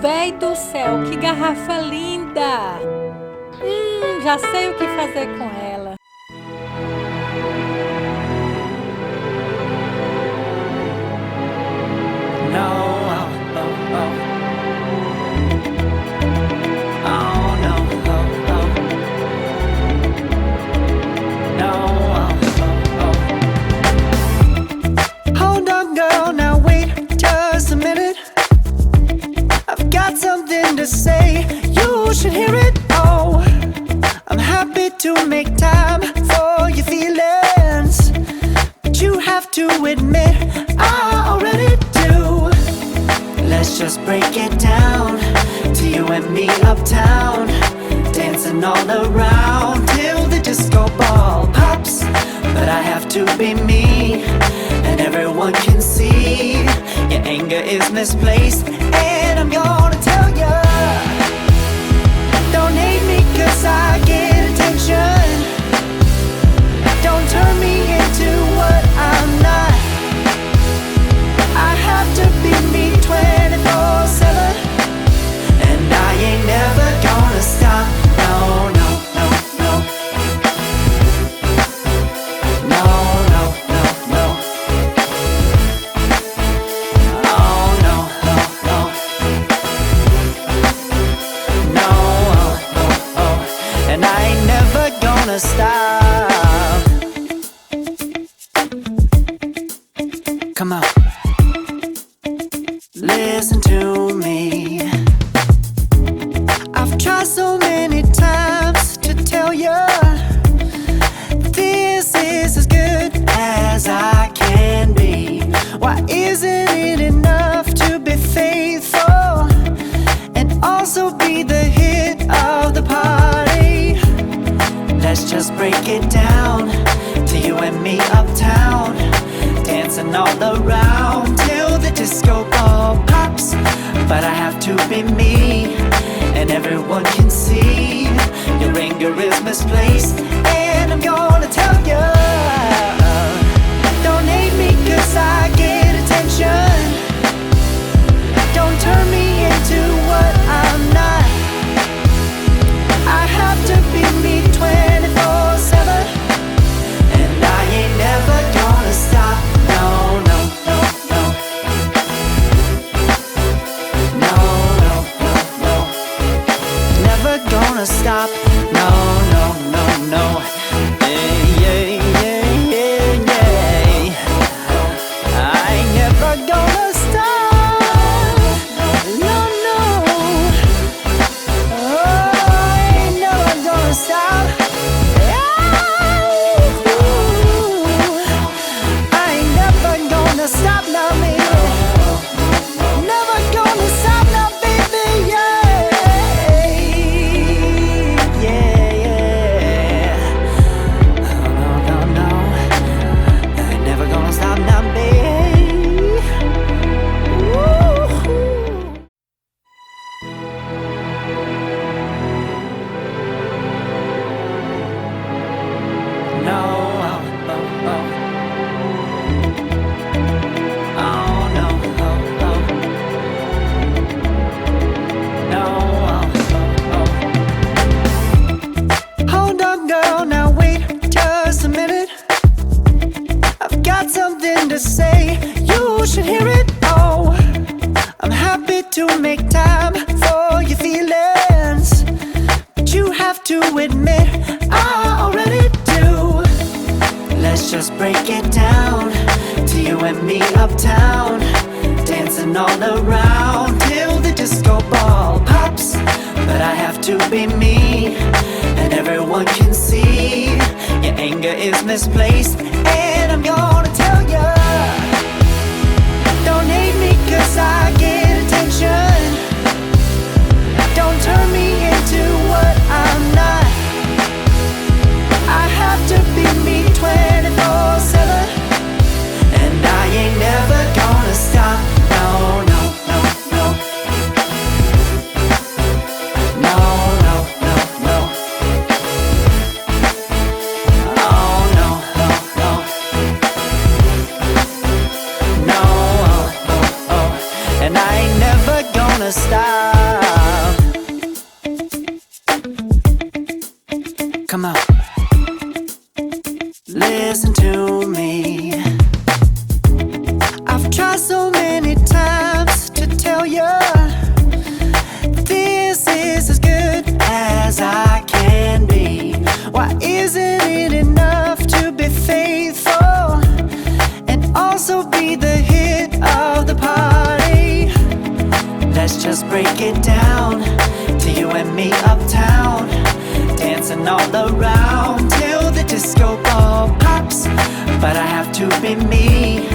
Véi do céu, que garrafa linda! Já sei o que fazer com ela. Hold on, girl, now wait just a minute. I've got something to say, you should hear it. Oh, I'm happy to make time for your feelings, but you have to admit I already do. Let's just break it down to you and me uptown, dancing all around till the disco ball pops. But I have to be me, and everyone can see your anger is misplaced. And I'm gonna tell ya, don't hate me cause I get attention. Don't turn me into what I'm not. I have to be me 24/7, and I ain't never gonna stop. No, no, no, no. No, no, no, no. Oh, no, no, no. No, oh, oh, oh. And I ain't never gonna stop. Come on. Listen to me. I've tried so many times to tell you this is as good as I can be. Why isn't it enough to be faithful and also be the hit of the party? Let's just break it down to you and me uptown, dancing all around till the disco ball pops. But I have to be me, and everyone can see your anger is misplaced. And I'm gonna tell you, don't hate me cause I get attention. Don't turn me into what I'm not. I have to be me 24/7, and I ain't never gonna stop. No, no, no, no. No, no, no, no. Never gonna stop. No, no, no, no. Yeah, yeah, yeah, yeah, yeah. I ain't never gonna stop. No, no. Oh, I ain't never gonna stop. I ain't never gonna stop now, baby. Never gonna stop now, baby. Yeah, yeah, yeah. No, no, no, no. I ain't never gonna stop now, baby. Woo. No, oh, oh, oh. Oh, no, oh, oh. No, oh, oh, oh. Hold on, girl, now wait just a minute. I've got something to say, you should hear it. Oh, I'm happy to make time for your feelings, but you have to admit I already do. Let's just break it down to you and me uptown, dancing all around till the disco ball pops. But I have to be me, and everyone can see your anger is misplaced. And I'm gonna tell you, don't hate me cause I get attention. Don't turn me into what I'm not. I have to be me 24/7, and I ain't never gonna stop. No, no, no, no. No, no, no, no. Oh, no, no, no. No, oh, oh, oh. And I ain't never gonna stop. listen to me. I've tried so many times to tell you this is as good as I can be. Why isn't it enough to be faithful and also be the hit of the party? Let's just break it down to you and me uptown, dancing all around till the disco ball pops. But I have to be me,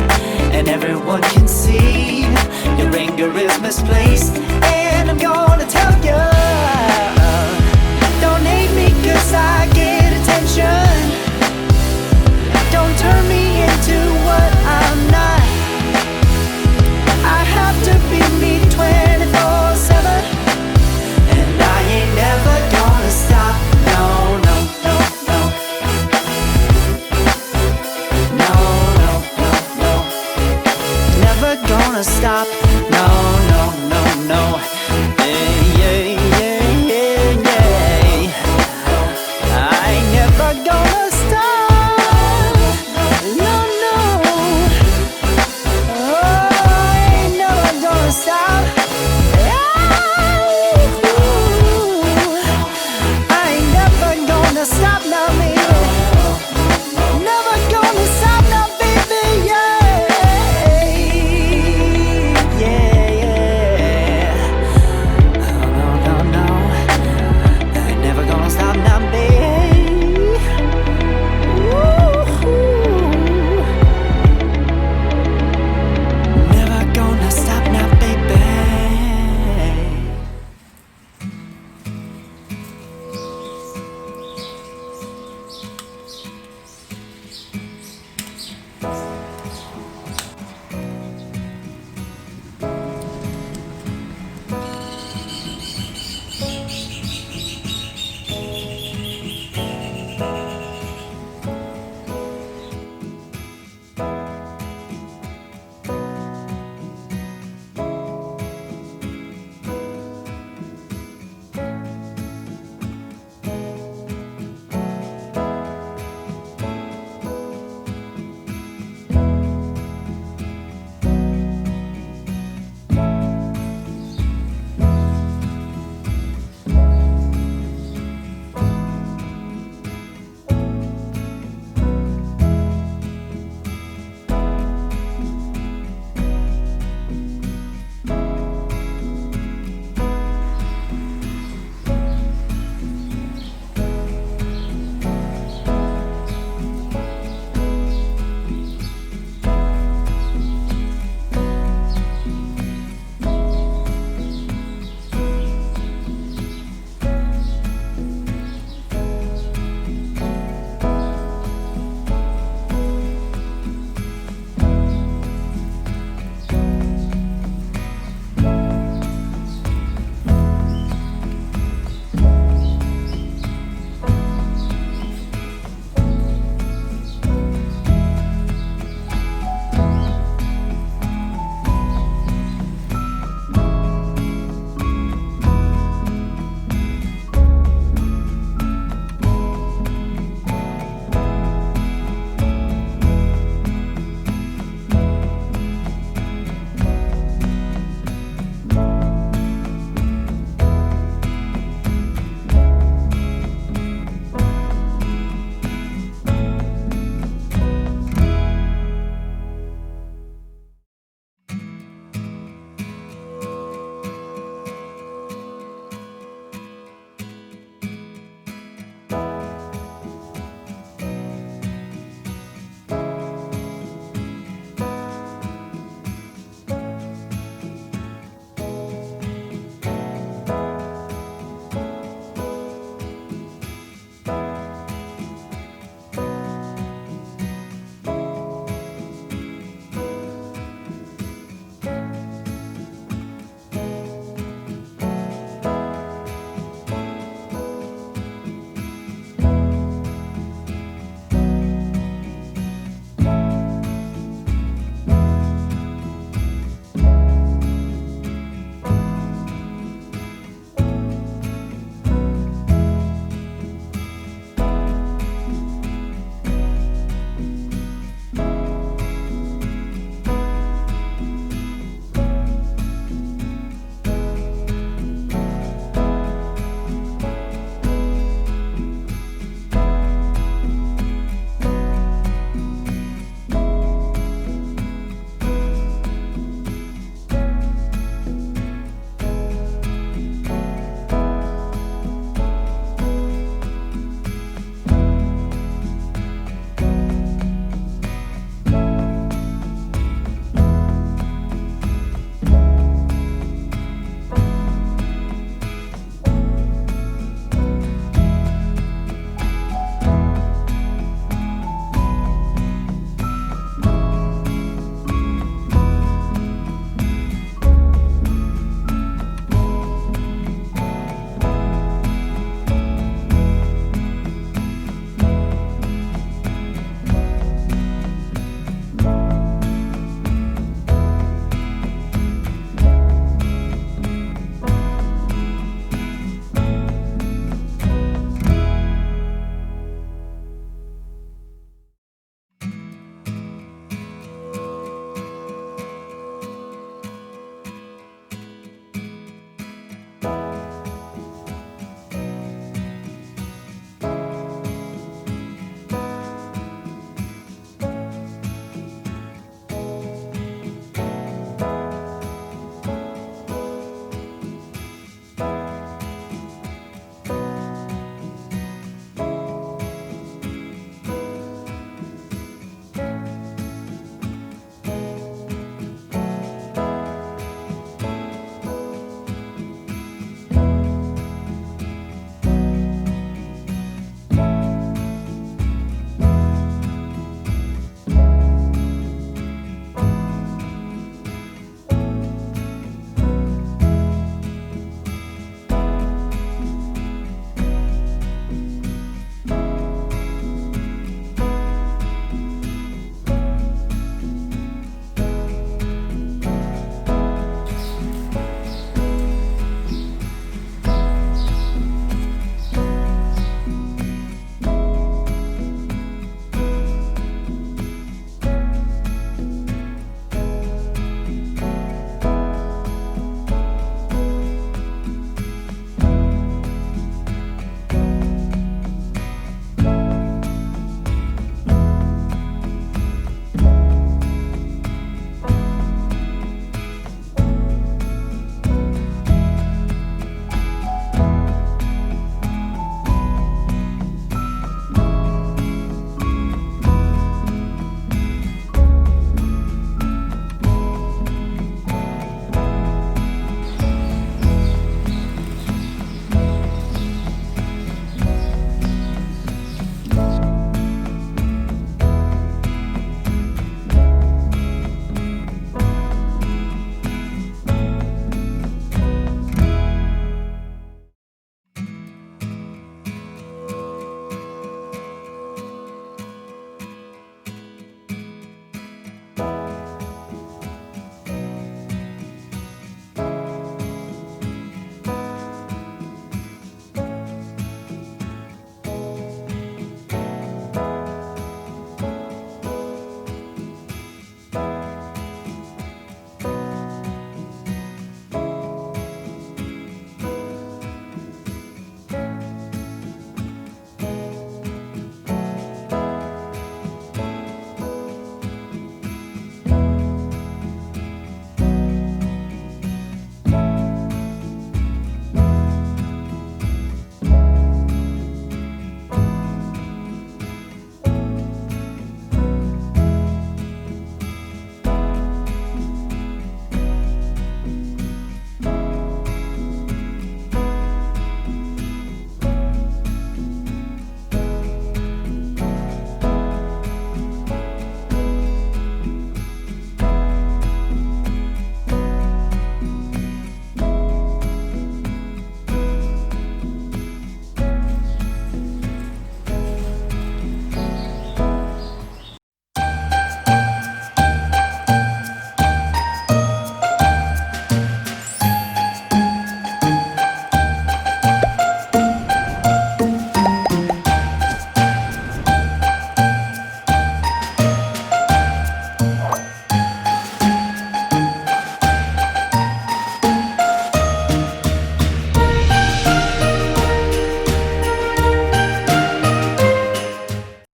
and everyone can see your anger is misplaced.